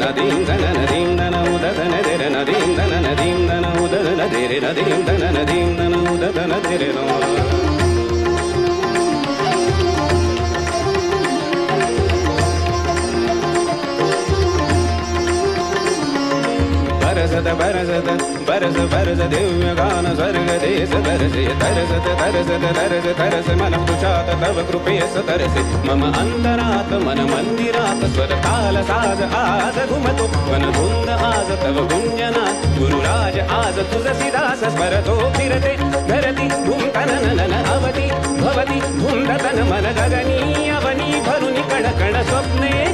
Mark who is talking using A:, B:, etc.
A: नदीं दन नदीं दन उदन देरे नदीं दन उदन देरे नदीं दन उदन देरे नो बरसत बरसत बरस बरस दिव्य गान स्वर्ग देश तरसे तरसत तरसत तरस तरस मन तुषात तव कृपेस तरसे मम अंतरात मन मंदिरात स्वर ताल साज आज घुमतो वन धुंद आज तव गुंजनात गुरुराज आज तुझसी दास स्मरतो फिरते धरती धूम तननन अवती भवती धुंद तन मन गगनी अवनी भरुनी कण कण स्वप्ने